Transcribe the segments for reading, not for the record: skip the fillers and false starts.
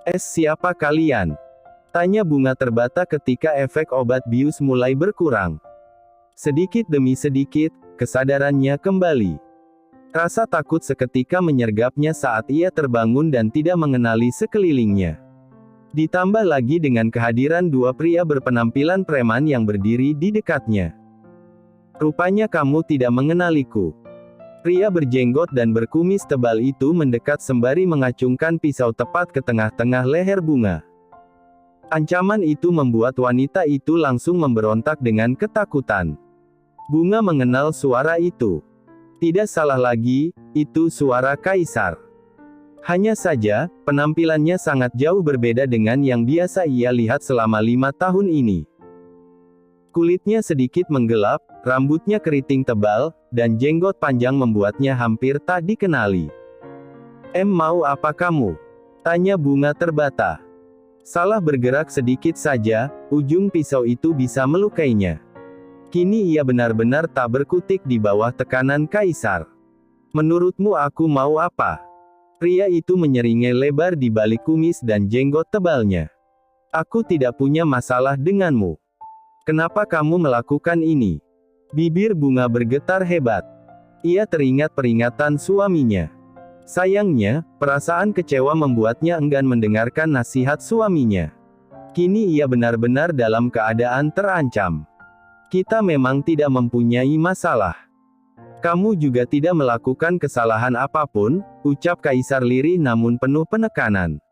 Siapa kalian? Tanya bunga terbata ketika efek obat bius mulai berkurang. Sedikit demi sedikit, kesadarannya kembali. Rasa takut seketika menyergapnya saat ia terbangun dan tidak mengenali sekelilingnya. Ditambah lagi dengan kehadiran dua pria berpenampilan preman yang berdiri di dekatnya. Rupanya kamu tidak mengenaliku. Pria berjenggot dan berkumis tebal itu mendekat sembari mengacungkan pisau tepat ke tengah-tengah leher bunga. Ancaman itu membuat wanita itu langsung memberontak dengan ketakutan. Bunga mengenal suara itu. Tidak salah lagi, itu suara kaisar. Hanya saja, penampilannya sangat jauh berbeda dengan yang biasa ia lihat selama 5 tahun ini. Kulitnya sedikit menggelap, rambutnya keriting tebal, dan jenggot panjang membuatnya hampir tak dikenali. Mau apa kamu? Tanya bunga terbata. Salah bergerak sedikit saja, ujung pisau itu bisa melukainya. Kini ia benar-benar tak berkutik di bawah tekanan kaisar. Menurutmu aku mau apa? Pria itu menyeringai lebar di balik kumis dan jenggot tebalnya. Aku tidak punya masalah denganmu. Kenapa kamu melakukan ini? Bibir bunga bergetar hebat. Ia teringat peringatan suaminya. Sayangnya, perasaan kecewa membuatnya enggan mendengarkan nasihat suaminya. Kini ia benar-benar dalam keadaan terancam. Kita memang tidak mempunyai masalah. Kamu juga tidak melakukan kesalahan apapun, ucap kaisar lirih namun penuh penekanan.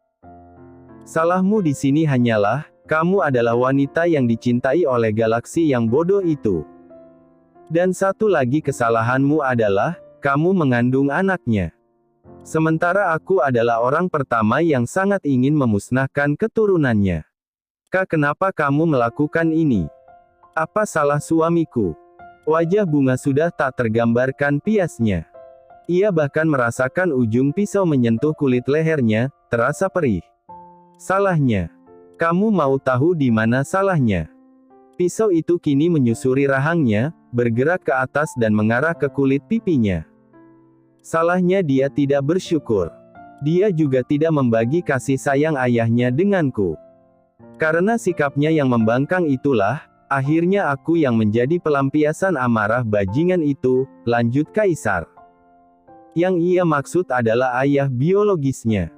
Salahmu di sini hanyalah, kamu adalah wanita yang dicintai oleh galaksi yang bodoh itu. Dan satu lagi kesalahanmu adalah, kamu mengandung anaknya. Sementara aku adalah orang pertama yang sangat ingin memusnahkan keturunannya. Kenapa kamu melakukan ini? Apa salah suamiku? Wajah bunga sudah tak tergambarkan piasnya. Ia bahkan merasakan ujung pisau menyentuh kulit lehernya, terasa perih. Salahnya. Kamu mau tahu di mana salahnya? Pisau itu kini menyusuri rahangnya, bergerak ke atas dan mengarah ke kulit pipinya. Salahnya dia tidak bersyukur. Dia juga tidak membagi kasih sayang ayahnya denganku. Karena sikapnya yang membangkang itulah, akhirnya aku yang menjadi pelampiasan amarah bajingan itu, lanjut kaisar. Yang ia maksud adalah ayah biologisnya.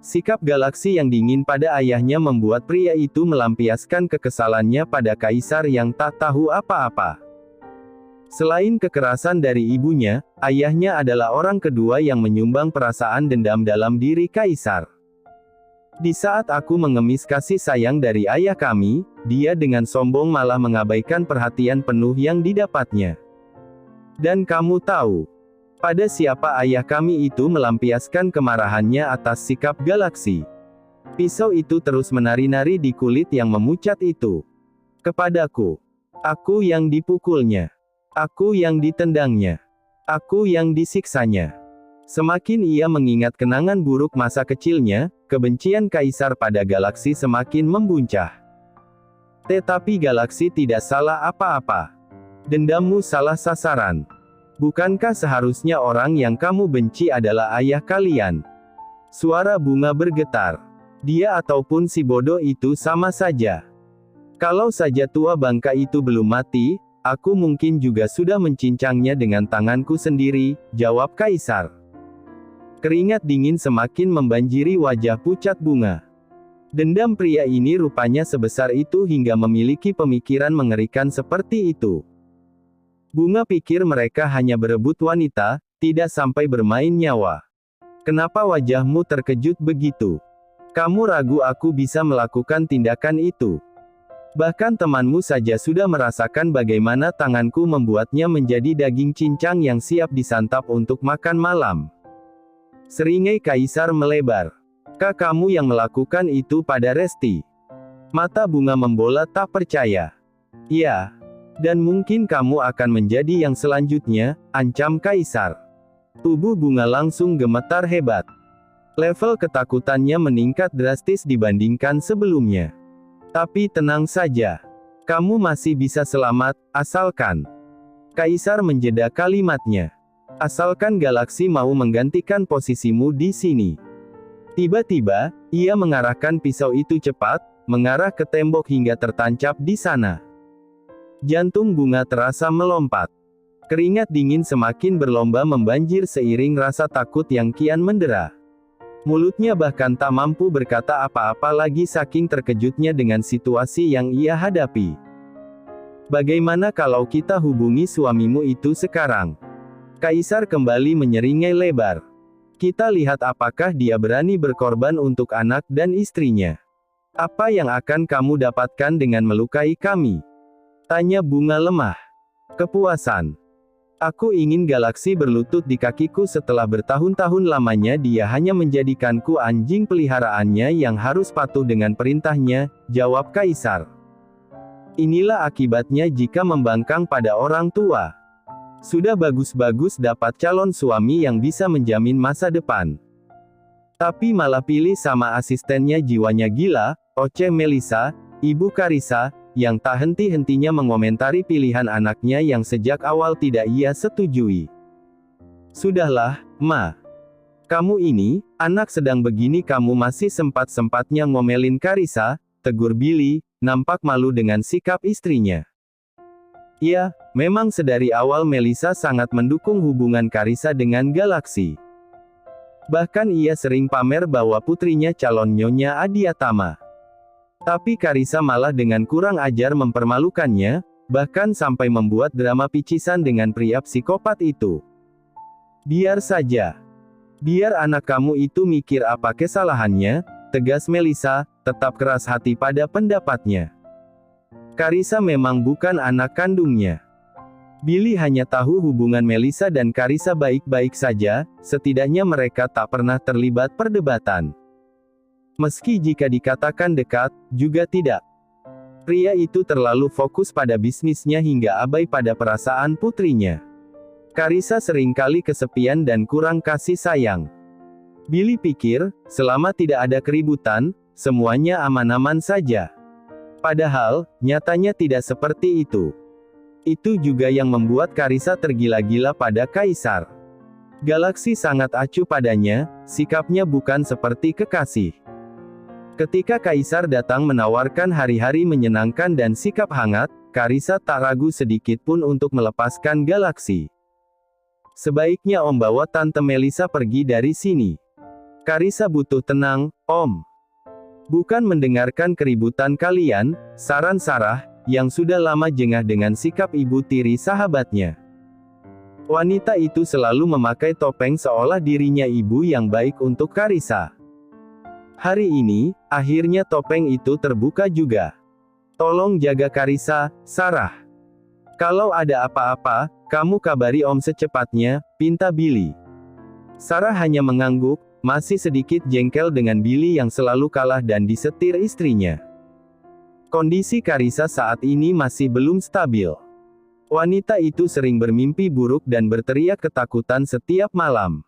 Sikap galaksi yang dingin pada ayahnya membuat pria itu melampiaskan kekesalannya pada kaisar yang tak tahu apa-apa. Selain kekerasan dari ibunya, ayahnya adalah orang kedua yang menyumbang perasaan dendam dalam diri kaisar. Di saat aku mengemis kasih sayang dari ayah kami, dia dengan sombong malah mengabaikan perhatian penuh yang didapatnya. Dan kamu tahu, pada siapa ayah kami itu melampiaskan kemarahannya atas sikap galaksi. Pisau itu terus menari-nari di kulit yang memucat itu. Kepadaku. Aku yang dipukulnya. Aku yang ditendangnya. Aku yang disiksanya. Semakin ia mengingat kenangan buruk masa kecilnya, kebencian kaisar pada galaksi semakin membuncah. Tetapi galaksi tidak salah apa-apa. Dendammu salah sasaran. Bukankah seharusnya orang yang kamu benci adalah ayah kalian? Suara bunga bergetar. Dia ataupun si bodoh itu sama saja. Kalau saja tua bangka itu belum mati, aku mungkin juga sudah mencincangnya dengan tanganku sendiri, jawab kaisar. Keringat dingin semakin membanjiri wajah pucat bunga. Dendam pria ini rupanya sebesar itu hingga memiliki pemikiran mengerikan seperti itu. Bunga pikir mereka hanya berebut wanita, tidak sampai bermain nyawa. Kenapa wajahmu terkejut begitu? Kamu ragu aku bisa melakukan tindakan itu? Bahkan temanmu saja sudah merasakan bagaimana tanganku membuatnya menjadi daging cincang yang siap disantap untuk makan malam. Seringai kaisar melebar. Kamu yang melakukan itu pada Resti? Mata bunga membola tak percaya. Ya. Dan mungkin kamu akan menjadi yang selanjutnya, ancam kaisar. Tubuh bunga langsung gemetar hebat. Level ketakutannya meningkat drastis dibandingkan sebelumnya. Tapi tenang saja. Kamu masih bisa selamat, asalkan. Kaisar menjeda kalimatnya. Asalkan galaksi mau menggantikan posisimu di sini. Tiba-tiba, ia mengarahkan pisau itu cepat, mengarah ke tembok hingga tertancap di sana. Jantung bunga terasa melompat. Keringat dingin semakin berlomba membanjir seiring rasa takut yang kian mendera. Mulutnya bahkan tak mampu berkata apa-apa lagi saking terkejutnya dengan situasi yang ia hadapi. Bagaimana kalau kita hubungi suamimu itu sekarang? Kaisar kembali menyeringai lebar. Kita lihat apakah dia berani berkorban untuk anak dan istrinya. Apa yang akan kamu dapatkan dengan melukai kami? Tanya bunga lemah. Kepuasan. Aku ingin galaksi berlutut di kakiku setelah bertahun-tahun lamanya dia hanya menjadikanku anjing peliharaannya yang harus patuh dengan perintahnya, jawab Kaisar. Inilah akibatnya jika membangkang pada orang tua. Sudah bagus-bagus dapat calon suami yang bisa menjamin masa depan. Tapi malah pilih sama asistennya jiwanya gila, oceh Melissa, Ibu Carissa, yang tak henti-hentinya mengomentari pilihan anaknya yang sejak awal tidak ia setujui. Sudahlah, Ma. Kamu ini, anak sedang begini kamu masih sempat-sempatnya ngomelin Carissa, tegur Billy, nampak malu dengan sikap istrinya. Ya, memang sedari awal Melissa sangat mendukung hubungan Carissa dengan Galaksi. Bahkan ia sering pamer bahwa putrinya calon Nyonya Adiatama. Tapi Carissa malah dengan kurang ajar mempermalukannya, bahkan sampai membuat drama picisan dengan pria psikopat itu. Biar saja. Biar anak kamu itu mikir apa kesalahannya, tegas Melissa, tetap keras hati pada pendapatnya. Carissa memang bukan anak kandungnya. Billy hanya tahu hubungan Melissa dan Carissa baik-baik saja, setidaknya mereka tak pernah terlibat perdebatan. Meski jika dikatakan dekat, juga tidak. Pria itu terlalu fokus pada bisnisnya hingga abai pada perasaan putrinya. Carissa seringkali kesepian dan kurang kasih sayang. Billy pikir, selama tidak ada keributan, semuanya aman-aman saja. Padahal, nyatanya tidak seperti itu. Itu juga yang membuat Carissa tergila-gila pada Kaisar. Galaksi sangat acuh padanya, sikapnya bukan seperti kekasih. Ketika Kaisar datang menawarkan hari-hari menyenangkan dan sikap hangat, Carissa tak ragu sedikit pun untuk melepaskan Galaksi. Sebaiknya Om bawa Tante Melissa pergi dari sini. Carissa butuh tenang, Om. Bukan mendengarkan keributan kalian, saran Sarah, yang sudah lama jengah dengan sikap ibu tiri sahabatnya. Wanita itu selalu memakai topeng seolah dirinya ibu yang baik untuk Carissa. Hari ini, akhirnya topeng itu terbuka juga. Tolong jaga Carissa, Sarah. Kalau ada apa-apa, kamu kabari Om secepatnya, pinta Billy. Sarah hanya mengangguk, masih sedikit jengkel dengan Billy yang selalu kalah dan disetir istrinya. Kondisi Carissa saat ini masih belum stabil. Wanita itu sering bermimpi buruk dan berteriak ketakutan setiap malam.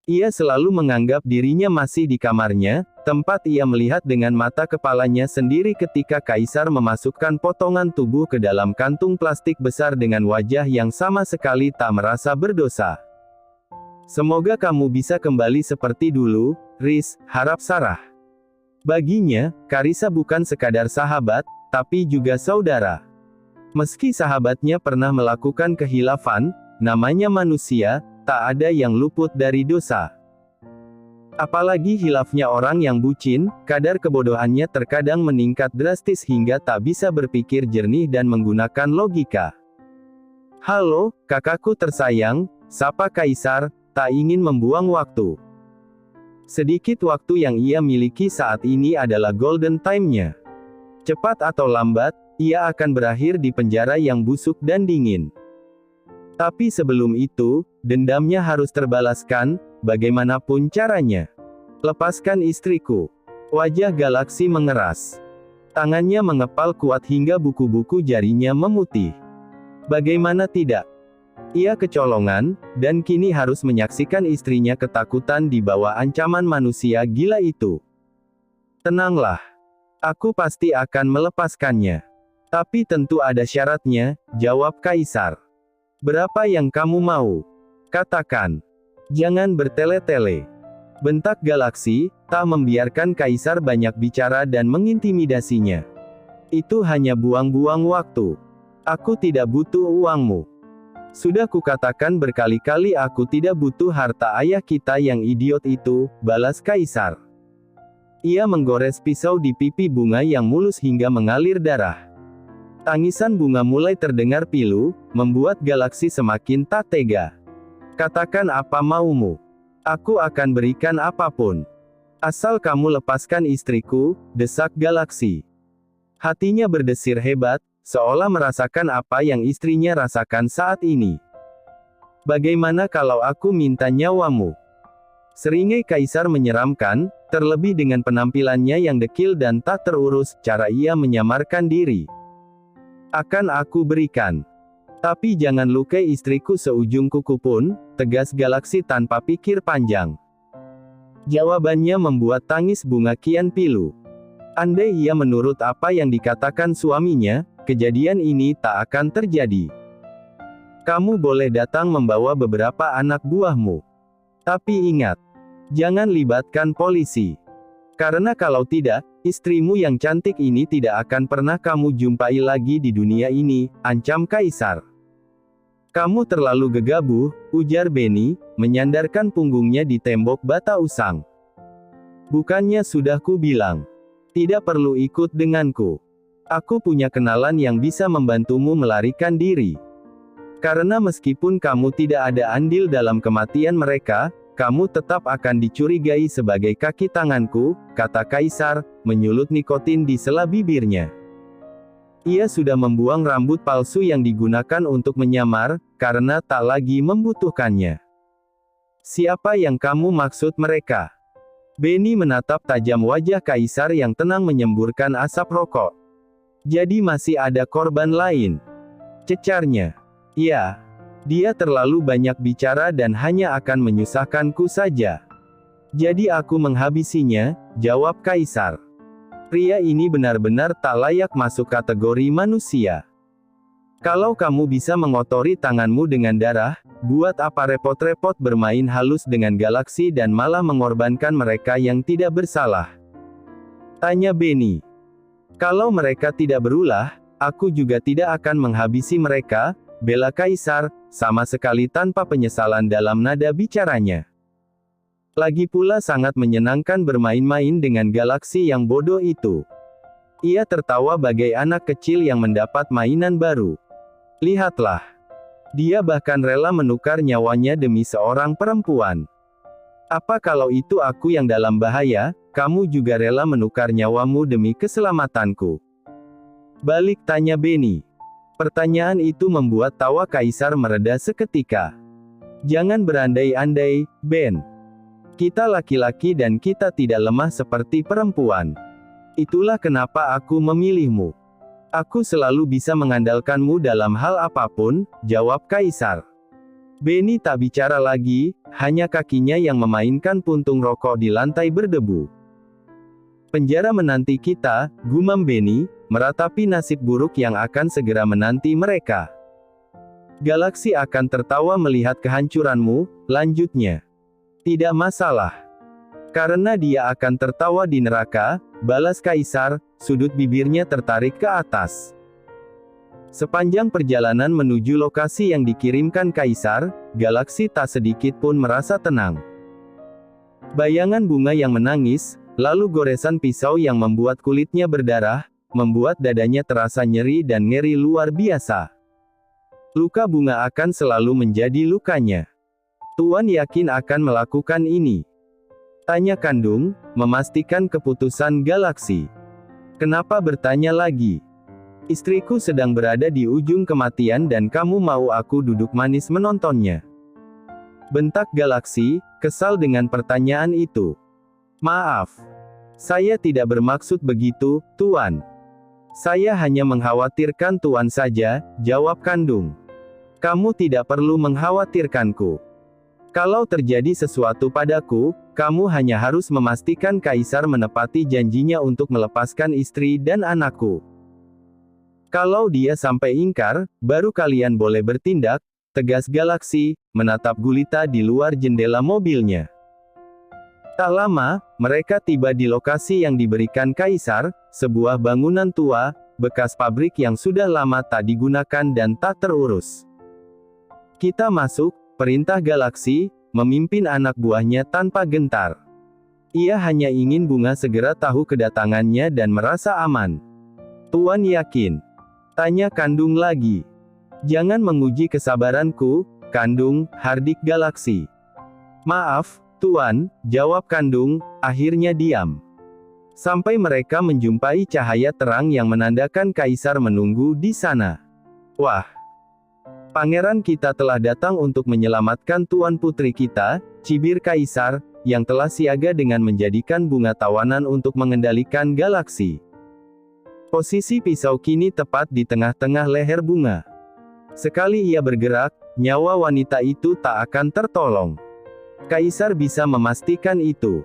Ia selalu menganggap dirinya masih di kamarnya, tempat ia melihat dengan mata kepalanya sendiri ketika Kaisar memasukkan potongan tubuh ke dalam kantung plastik besar dengan wajah yang sama sekali tak merasa berdosa. Semoga kamu bisa kembali seperti dulu, Riz, harap Sarah. Baginya, Carissa bukan sekadar sahabat, tapi juga saudara. Meski sahabatnya pernah melakukan kehilafan, namanya manusia, tak ada yang luput dari dosa. Apalagi hilafnya orang yang bucin, kadar kebodohannya terkadang meningkat drastis hingga tak bisa berpikir jernih dan menggunakan logika. Halo, kakakku tersayang, sapa Kaisar, tak ingin membuang waktu. Sedikit waktu yang ia miliki saat ini adalah golden time-nya. Cepat atau lambat, ia akan berakhir di penjara yang busuk dan dingin. Tapi sebelum itu, dendamnya harus terbalaskan, bagaimanapun caranya. Lepaskan istriku. Wajah Galaksi mengeras. Tangannya mengepal kuat hingga buku-buku jarinya memutih. Bagaimana tidak? Ia kecolongan, dan kini harus menyaksikan istrinya ketakutan di bawah ancaman manusia gila itu. Tenanglah. Aku pasti akan melepaskannya. Tapi tentu ada syaratnya, jawab Kaisar. Berapa yang kamu mau? Katakan. Jangan bertele-tele. Bentak Galaksi, tak membiarkan Kaisar banyak bicara dan mengintimidasinya. Itu hanya buang-buang waktu. Aku tidak butuh uangmu. Sudah kukatakan berkali-kali aku tidak butuh harta ayah kita yang idiot itu, balas Kaisar. Ia menggores pisau di pipi Bunga yang mulus hingga mengalir darah. Tangisan Bunga mulai terdengar pilu, membuat Galaksi semakin tak tega. Katakan apa maumu. Aku akan berikan apapun. Asal kamu lepaskan istriku, desak Galaksi. Hatinya berdesir hebat, seolah merasakan apa yang istrinya rasakan saat ini. Bagaimana kalau aku minta nyawamu? Seringai Kaisar menyeramkan, terlebih dengan penampilannya yang dekil dan tak terurus, cara ia menyamarkan diri. Akan aku berikan. Tapi jangan lukai istriku seujung kuku pun, tegas Galaksi tanpa pikir panjang. Jawabannya membuat tangis Bunga kian pilu. Andai ia menurut apa yang dikatakan suaminya, kejadian ini tak akan terjadi. Kamu boleh datang membawa beberapa anak buahmu. Tapi ingat, jangan libatkan polisi. Karena kalau tidak, istrimu yang cantik ini tidak akan pernah kamu jumpai lagi di dunia ini, ancam Kaisar. Kamu terlalu gegabah, ujar Benny, menyandarkan punggungnya di tembok bata usang. Bukannya sudah ku bilang, tidak perlu ikut denganku. Aku punya kenalan yang bisa membantumu melarikan diri. Karena meskipun kamu tidak ada andil dalam kematian mereka, kamu tetap akan dicurigai sebagai kaki tanganku, kata Kaisar, menyulut nikotin di sela bibirnya. Ia sudah membuang rambut palsu yang digunakan untuk menyamar, karena tak lagi membutuhkannya. Siapa yang kamu maksud mereka? Benny menatap tajam wajah Kaisar yang tenang menyemburkan asap rokok. Jadi masih ada korban lain? Cecarnya. Ya. Dia terlalu banyak bicara dan hanya akan menyusahkanku saja. Jadi aku menghabisinya, jawab Kaisar. Pria ini benar-benar tak layak masuk kategori manusia. Kalau kamu bisa mengotori tanganmu dengan darah, buat apa repot-repot bermain halus dengan Galaksi dan malah mengorbankan mereka yang tidak bersalah? Tanya Benny. Kalau mereka tidak berulah, aku juga tidak akan menghabisi mereka, bela Kaisar, sama sekali tanpa penyesalan dalam nada bicaranya. Lagi pula sangat menyenangkan bermain-main dengan Galaksi yang bodoh itu. Ia tertawa bagai anak kecil yang mendapat mainan baru. Lihatlah. Dia bahkan rela menukar nyawanya demi seorang perempuan. Apa kalau itu aku yang dalam bahaya, kamu juga rela menukar nyawamu demi keselamatanku? Balik tanya Benny. Pertanyaan itu membuat tawa Kaisar mereda seketika. Jangan berandai-andai, Ben. Kita laki-laki dan kita tidak lemah seperti perempuan. Itulah kenapa aku memilihmu. Aku selalu bisa mengandalkanmu dalam hal apapun, jawab Kaisar. Benny tak bicara lagi, hanya kakinya yang memainkan puntung rokok di lantai berdebu. Penjara menanti kita, gumam Benny, meratapi nasib buruk yang akan segera menanti mereka. Galaksi akan tertawa melihat kehancuranmu, lanjutnya. Tidak masalah. Karena dia akan tertawa di neraka, balas Kaisar, sudut bibirnya tertarik ke atas. Sepanjang perjalanan menuju lokasi yang dikirimkan Kaisar, Galaksi tak sedikit pun merasa tenang. Bayangan Bunga yang menangis, lalu goresan pisau yang membuat kulitnya berdarah, membuat dadanya terasa nyeri dan ngeri luar biasa. Luka Bunga akan selalu menjadi lukanya. Tuan yakin akan melakukan ini? Tanya Kandung, memastikan keputusan Galaksi. Kenapa bertanya lagi? Istriku sedang berada di ujung kematian dan kamu mau aku duduk manis menontonnya. Bentak Galaksi, kesal dengan pertanyaan itu. Maaf. Saya tidak bermaksud begitu, Tuan. Saya hanya mengkhawatirkan Tuan saja, jawab Kandung. Kamu tidak perlu mengkhawatirkanku. Kalau terjadi sesuatu padaku, kamu hanya harus memastikan Kaisar menepati janjinya untuk melepaskan istri dan anakku. Kalau dia sampai ingkar, baru kalian boleh bertindak, tegas Galaksi, menatap gulita di luar jendela mobilnya. Tak lama, mereka tiba di lokasi yang diberikan Kaisar, sebuah bangunan tua, bekas pabrik yang sudah lama tak digunakan dan tak terurus. Kita masuk, perintah Galaksi, memimpin anak buahnya tanpa gentar. Ia hanya ingin Bunga segera tahu kedatangannya dan merasa aman. Tuan yakin? Tanya Kandung lagi. Jangan menguji kesabaranku, Kandung, hardik Galaksi. Maaf, Tuan, jawab Kandung, akhirnya diam. Sampai mereka menjumpai cahaya terang yang menandakan Kaisar menunggu di sana. Wah! Pangeran kita telah datang untuk menyelamatkan Tuan Putri kita, cibir Kaisar, yang telah siaga dengan menjadikan Bunga tawanan untuk mengendalikan Galaksi. Posisi pisau kini tepat di tengah-tengah leher Bunga. Sekali ia bergerak, nyawa wanita itu tak akan tertolong. Kaisar bisa memastikan itu.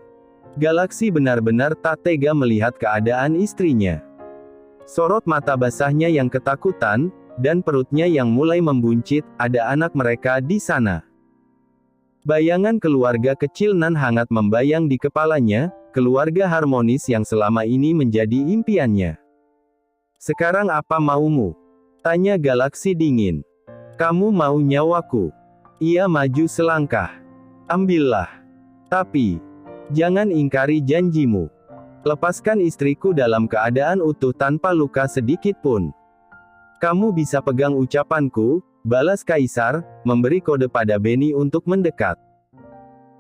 Galaksi benar-benar tak tega melihat keadaan istrinya. Sorot mata basahnya yang ketakutan, dan perutnya yang mulai membuncit, ada anak mereka di sana. Bayangan keluarga kecil nan hangat membayang di kepalanya, keluarga harmonis yang selama ini menjadi impiannya. Sekarang apa maumu? Tanya Galaksi dingin. Kamu mau nyawaku? Ia maju selangkah. Ambillah. Tapi, jangan ingkari janjimu. Lepaskan istriku dalam keadaan utuh tanpa luka sedikit pun. Kamu bisa pegang ucapanku, balas Kaisar, memberi kode pada Beni untuk mendekat.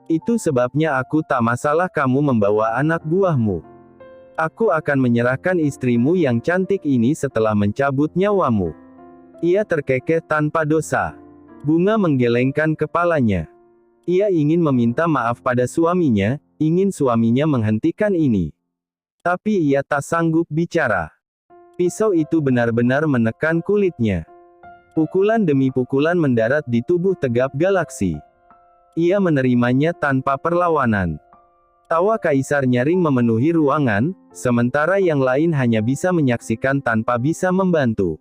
Itu sebabnya aku tak masalah kamu membawa anak buahmu. Aku akan menyerahkan istrimu yang cantik ini setelah mencabut nyawamu. Ia terkekeh tanpa dosa. Bunga menggelengkan kepalanya. Ia ingin meminta maaf pada suaminya, ingin suaminya menghentikan ini. Tapi ia tak sanggup bicara. Pisau itu benar-benar menekan kulitnya. Pukulan demi pukulan mendarat di tubuh tegap Galaksi. Ia menerimanya tanpa perlawanan. Tawa Kaisar nyaring memenuhi ruangan, sementara yang lain hanya bisa menyaksikan tanpa bisa membantu.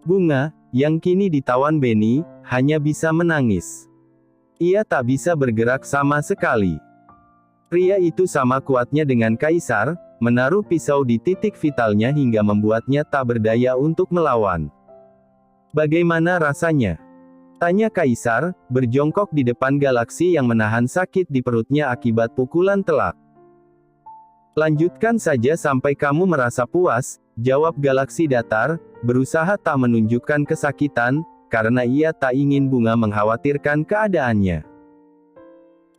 Bunga, yang kini ditawan Beni, hanya bisa menangis. Ia tak bisa bergerak sama sekali. Pria itu sama kuatnya dengan Kaisar, menaruh pisau di titik vitalnya hingga membuatnya tak berdaya untuk melawan. Bagaimana rasanya? Tanya Kaisar, berjongkok di depan Galaksi yang menahan sakit di perutnya akibat pukulan telak. Lanjutkan saja sampai kamu merasa puas, jawab Galaksi datar, berusaha tak menunjukkan kesakitan, karena ia tak ingin Bunga mengkhawatirkan keadaannya.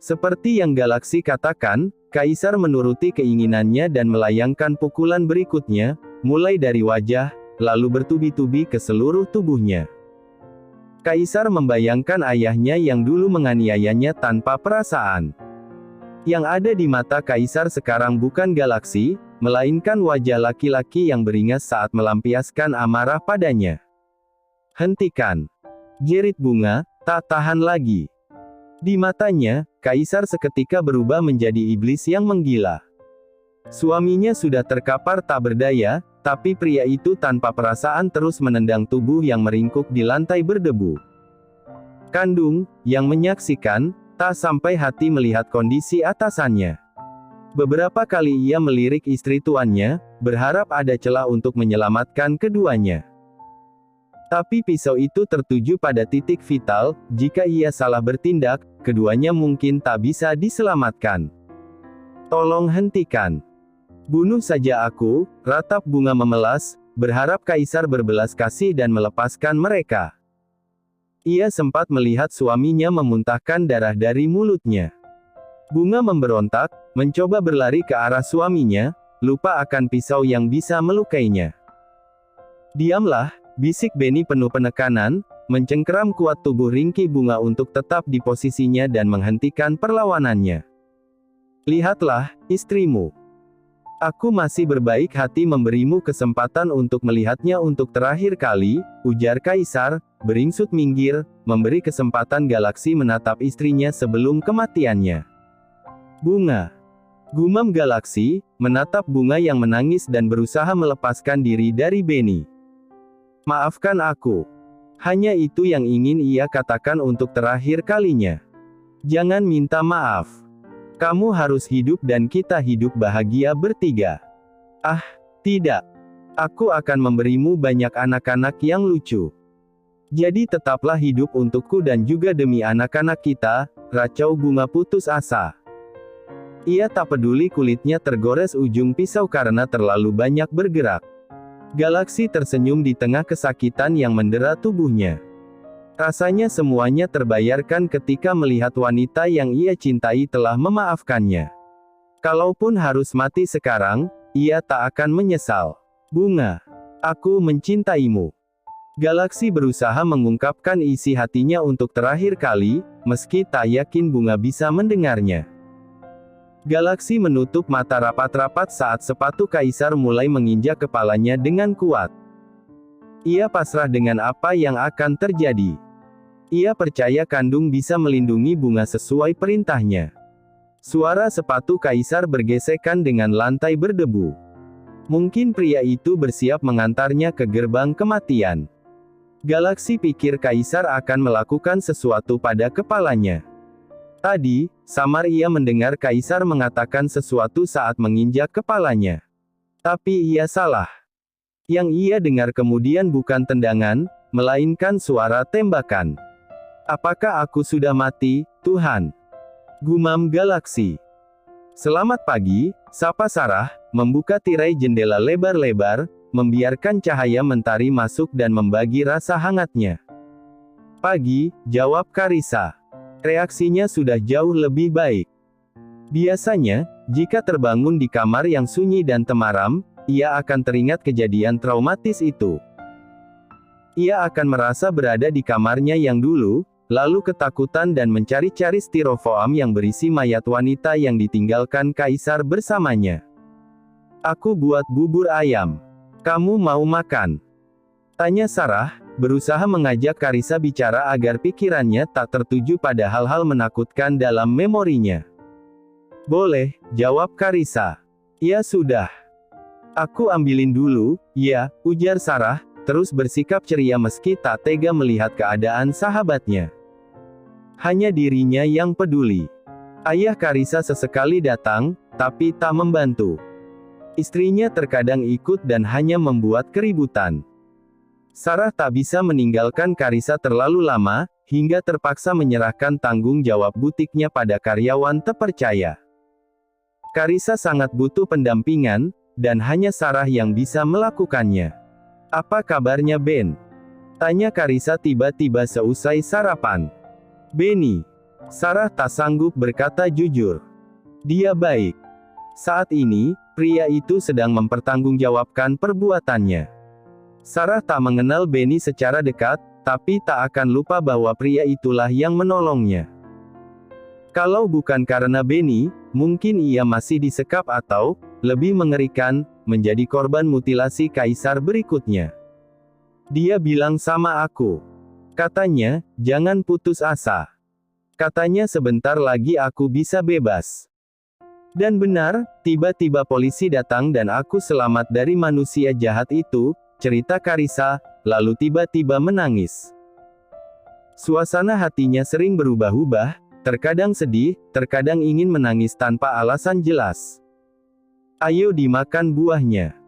Seperti yang Galaksi katakan, Kaisar menuruti keinginannya dan melayangkan pukulan berikutnya, mulai dari wajah, lalu bertubi-tubi ke seluruh tubuhnya. Kaisar membayangkan ayahnya yang dulu menganiayanya tanpa perasaan. Yang ada di mata Kaisar sekarang bukan Galaksi, melainkan wajah laki-laki yang beringas saat melampiaskan amarah padanya. Hentikan! Jerit Bunga, tak tahan lagi. Di matanya, Kaisar seketika berubah menjadi iblis yang menggila. Suaminya sudah terkapar tak berdaya, tapi pria itu tanpa perasaan terus menendang tubuh yang meringkuk di lantai berdebu. Kandung, yang menyaksikan, tak sampai hati melihat kondisi atasannya. Beberapa kali ia melirik istri tuannya, berharap ada celah untuk menyelamatkan keduanya. Tapi pisau itu tertuju pada titik vital, jika ia salah bertindak, keduanya mungkin tak bisa diselamatkan. Tolong hentikan. Bunuh saja aku, ratap Bunga memelas, berharap Kaisar berbelas kasih dan melepaskan mereka. Ia sempat melihat suaminya memuntahkan darah dari mulutnya. Bunga memberontak, mencoba berlari ke arah suaminya, lupa akan pisau yang bisa melukainya. Diamlah, bisik Beni penuh penekanan, mencengkeram kuat tubuh ringkih Bunga untuk tetap di posisinya dan menghentikan perlawanannya. Lihatlah, istrimu. Aku masih berbaik hati memberimu kesempatan untuk melihatnya untuk terakhir kali, ujar Kaisar, beringsut minggir, memberi kesempatan Galaksi menatap istrinya sebelum kematiannya. Bunga. Gumam Galaksi, menatap Bunga yang menangis dan berusaha melepaskan diri dari Beni. Maafkan aku. Hanya itu yang ingin ia katakan untuk terakhir kalinya. Jangan minta maaf. Kamu harus hidup dan kita hidup bahagia bertiga. Ah, tidak. Aku akan memberimu banyak anak-anak yang lucu. Jadi tetaplah hidup untukku dan juga demi anak-anak kita, racau bunga putus asa. Ia tak peduli kulitnya tergores ujung pisau karena terlalu banyak bergerak. Galaksi tersenyum di tengah kesakitan yang mendera tubuhnya. Rasanya semuanya terbayarkan ketika melihat wanita yang ia cintai telah memaafkannya. Kalaupun harus mati sekarang, ia tak akan menyesal. Bunga, aku mencintaimu. Galaksi berusaha mengungkapkan isi hatinya untuk terakhir kali, meski tak yakin Bunga bisa mendengarnya. Galaksi menutup mata rapat-rapat saat sepatu kaisar mulai menginjak kepalanya dengan kuat. Ia pasrah dengan apa yang akan terjadi. Ia percaya kandung bisa melindungi Bunga sesuai perintahnya. Suara sepatu kaisar bergesekan dengan lantai berdebu. Mungkin pria itu bersiap mengantarnya ke gerbang kematian. Galaksi pikir kaisar akan melakukan sesuatu pada kepalanya. Tadi, samar ia mendengar kaisar mengatakan sesuatu saat menginjak kepalanya. Tapi ia salah. Yang ia dengar kemudian bukan tendangan, melainkan suara tembakan. Apakah aku sudah mati, Tuhan? Gumam Galaksi. Selamat pagi, sapa Sarah, membuka tirai jendela lebar-lebar, membiarkan cahaya mentari masuk dan membagi rasa hangatnya. Pagi, jawab Karissa. Reaksinya sudah jauh lebih baik. Biasanya, jika terbangun di kamar yang sunyi dan temaram, ia akan teringat kejadian traumatis itu. Ia akan merasa berada di kamarnya yang dulu, lalu ketakutan dan mencari-cari styrofoam yang berisi mayat wanita yang ditinggalkan kaisar bersamanya. Aku buat bubur ayam. Kamu mau makan? Tanya Sarah, berusaha mengajak Karissa bicara agar pikirannya tak tertuju pada hal-hal menakutkan dalam memorinya. Boleh, jawab Karissa. Ya sudah. Aku ambilin dulu, ya, ujar Sarah, terus bersikap ceria meski tak tega melihat keadaan sahabatnya. Hanya dirinya yang peduli. Ayah Karissa sesekali datang, tapi tak membantu. Istrinya terkadang ikut dan hanya membuat keributan. Sarah tak bisa meninggalkan Karissa terlalu lama, hingga terpaksa menyerahkan tanggung jawab butiknya pada karyawan terpercaya. Karissa sangat butuh pendampingan, dan hanya Sarah yang bisa melakukannya. Apa kabarnya Ben? Tanya Karissa tiba-tiba seusai sarapan. Benny. Sarah tak sanggup berkata jujur. Dia baik. Saat ini, pria itu sedang mempertanggungjawabkan perbuatannya. Sarah tak mengenal Benny secara dekat, tapi tak akan lupa bahwa pria itulah yang menolongnya. Kalau bukan karena Benny, mungkin ia masih disekap atau, lebih mengerikan, menjadi korban mutilasi kaisar berikutnya. Dia bilang sama aku. Katanya, jangan putus asa. Katanya sebentar lagi aku bisa bebas. Dan benar, tiba-tiba polisi datang dan aku selamat dari manusia jahat itu, cerita Karissa, lalu tiba-tiba menangis. Suasana hatinya sering berubah-ubah, terkadang sedih, terkadang ingin menangis tanpa alasan jelas. Ayo dimakan buahnya.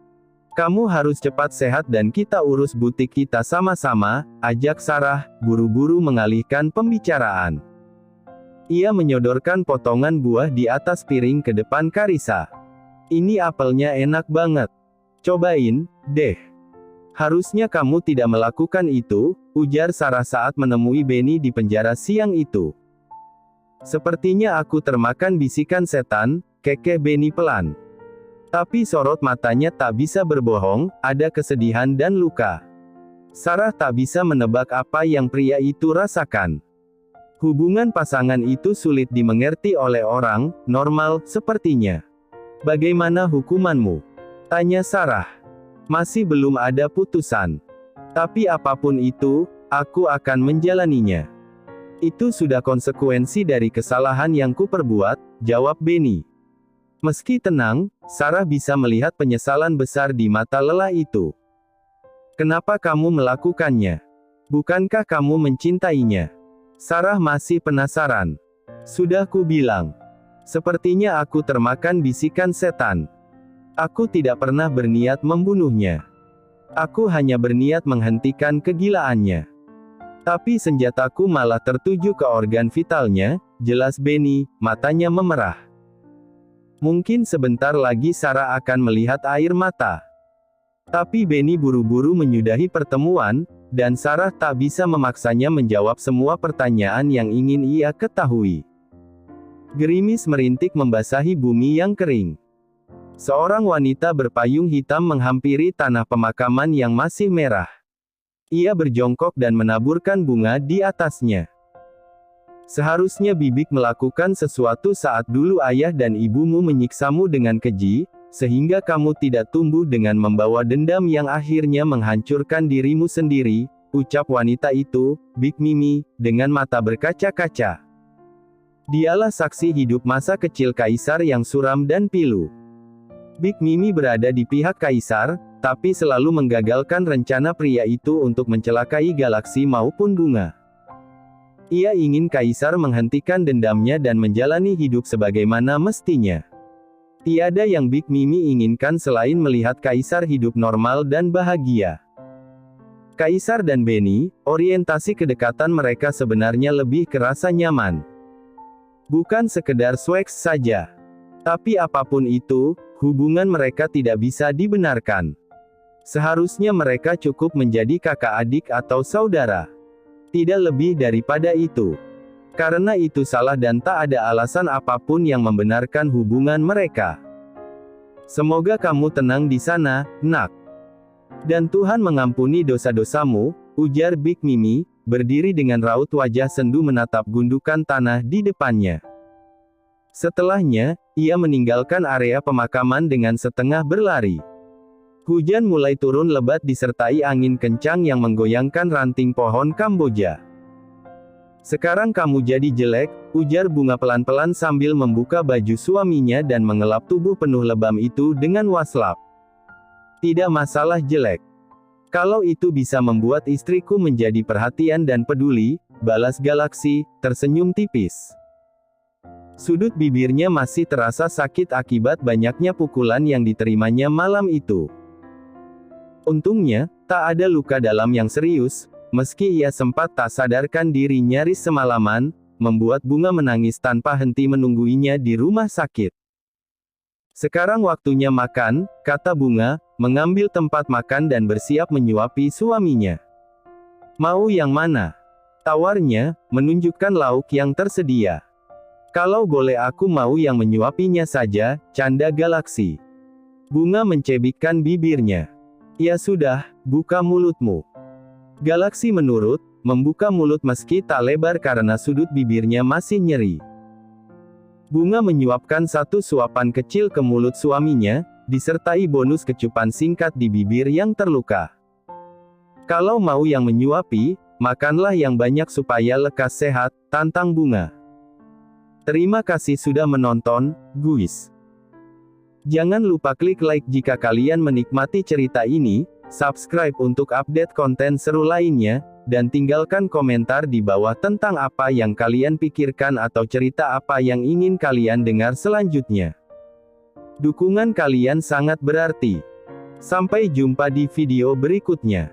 Kamu harus cepat sehat dan kita urus butik kita sama-sama, ajak Sarah, buru-buru mengalihkan pembicaraan. Ia menyodorkan potongan buah di atas piring ke depan Karissa. Ini apelnya enak banget. Cobain, deh. Harusnya kamu tidak melakukan itu, ujar Sarah saat menemui Benny di penjara siang itu. Sepertinya aku termakan bisikan setan, kekeh Benny pelan. Tapi sorot matanya tak bisa berbohong, ada kesedihan dan luka. Sarah tak bisa menebak apa yang pria itu rasakan. Hubungan pasangan itu sulit dimengerti oleh orang normal sepertinya. Bagaimana hukumanmu? Tanya Sarah. Masih belum ada putusan. Tapi apapun itu, aku akan menjalaninya. Itu sudah konsekuensi dari kesalahan yang kuperbuat, jawab Benny. Meski tenang, Sarah bisa melihat penyesalan besar di mata lelah itu. Kenapa kamu melakukannya? Bukankah kamu mencintainya? Sarah masih penasaran. Sudah ku bilang. Sepertinya aku termakan bisikan setan. Aku tidak pernah berniat membunuhnya. Aku hanya berniat menghentikan kegilaannya. Tapi senjataku malah tertuju ke organ vitalnya, jelas Benny, matanya memerah. Mungkin sebentar lagi Sarah akan melihat air mata. Tapi Benny buru-buru menyudahi pertemuan, dan Sarah tak bisa memaksanya menjawab semua pertanyaan yang ingin ia ketahui. Gerimis merintik membasahi bumi yang kering. Seorang wanita berpayung hitam menghampiri tanah pemakaman yang masih merah. Ia berjongkok dan menaburkan bunga di atasnya. Seharusnya Bibik melakukan sesuatu saat dulu ayah dan ibumu menyiksamu dengan keji, sehingga kamu tidak tumbuh dengan membawa dendam yang akhirnya menghancurkan dirimu sendiri, ucap wanita itu, Big Mimi, dengan mata berkaca-kaca. Dialah saksi hidup masa kecil Kaisar yang suram dan pilu. Big Mimi berada di pihak Kaisar, tapi selalu menggagalkan rencana pria itu untuk mencelakai Galaksi maupun Bunga. Ia ingin Kaisar menghentikan dendamnya dan menjalani hidup sebagaimana mestinya. Tiada yang Big Mimi inginkan selain melihat Kaisar hidup normal dan bahagia. Kaisar dan Benny, orientasi kedekatan mereka sebenarnya lebih ke rasa nyaman. Bukan sekedar sweks saja. Tapi apapun itu, hubungan mereka tidak bisa dibenarkan. Seharusnya mereka cukup menjadi kakak adik atau saudara. Tidak lebih daripada itu. Karena itu salah dan tak ada alasan apapun yang membenarkan hubungan mereka. Semoga kamu tenang di sana, nak. Dan Tuhan mengampuni dosa-dosamu, ujar Big Mimi, berdiri dengan raut wajah sendu menatap gundukan tanah di depannya. Setelahnya, ia meninggalkan area pemakaman dengan setengah berlari. Hujan mulai turun lebat disertai angin kencang yang menggoyangkan ranting pohon Kamboja. Sekarang kamu jadi jelek, ujar Bunga pelan-pelan sambil membuka baju suaminya dan mengelap tubuh penuh lebam itu dengan waslap. Tidak masalah jelek. Kalau itu bisa membuat istriku menjadi perhatian dan peduli, balas Galaksi, tersenyum tipis. Sudut bibirnya masih terasa sakit akibat banyaknya pukulan yang diterimanya malam itu. Untungnya, tak ada luka dalam yang serius, meski ia sempat tak sadarkan diri nyaris semalaman, membuat Bunga menangis tanpa henti menungguinya di rumah sakit. Sekarang waktunya makan, kata Bunga, mengambil tempat makan dan bersiap menyuapi suaminya. Mau yang mana? Tawarnya, menunjukkan lauk yang tersedia. Kalau boleh aku mau yang menyuapinya saja, canda Galaksi. Bunga mencebikkan bibirnya. Ya sudah, buka mulutmu. Galaksi menurut, membuka mulut meski tak lebar karena sudut bibirnya masih nyeri. Bunga menyuapkan satu suapan kecil ke mulut suaminya, disertai bonus kecupan singkat di bibir yang terluka. Kalau mau yang menyuapi, makanlah yang banyak supaya lekas sehat, tantang Bunga. Terima kasih sudah menonton, guys. Jangan lupa klik like jika kalian menikmati cerita ini, subscribe untuk update konten seru lainnya, dan tinggalkan komentar di bawah tentang apa yang kalian pikirkan atau cerita apa yang ingin kalian dengar selanjutnya. Dukungan kalian sangat berarti. Sampai jumpa di video berikutnya.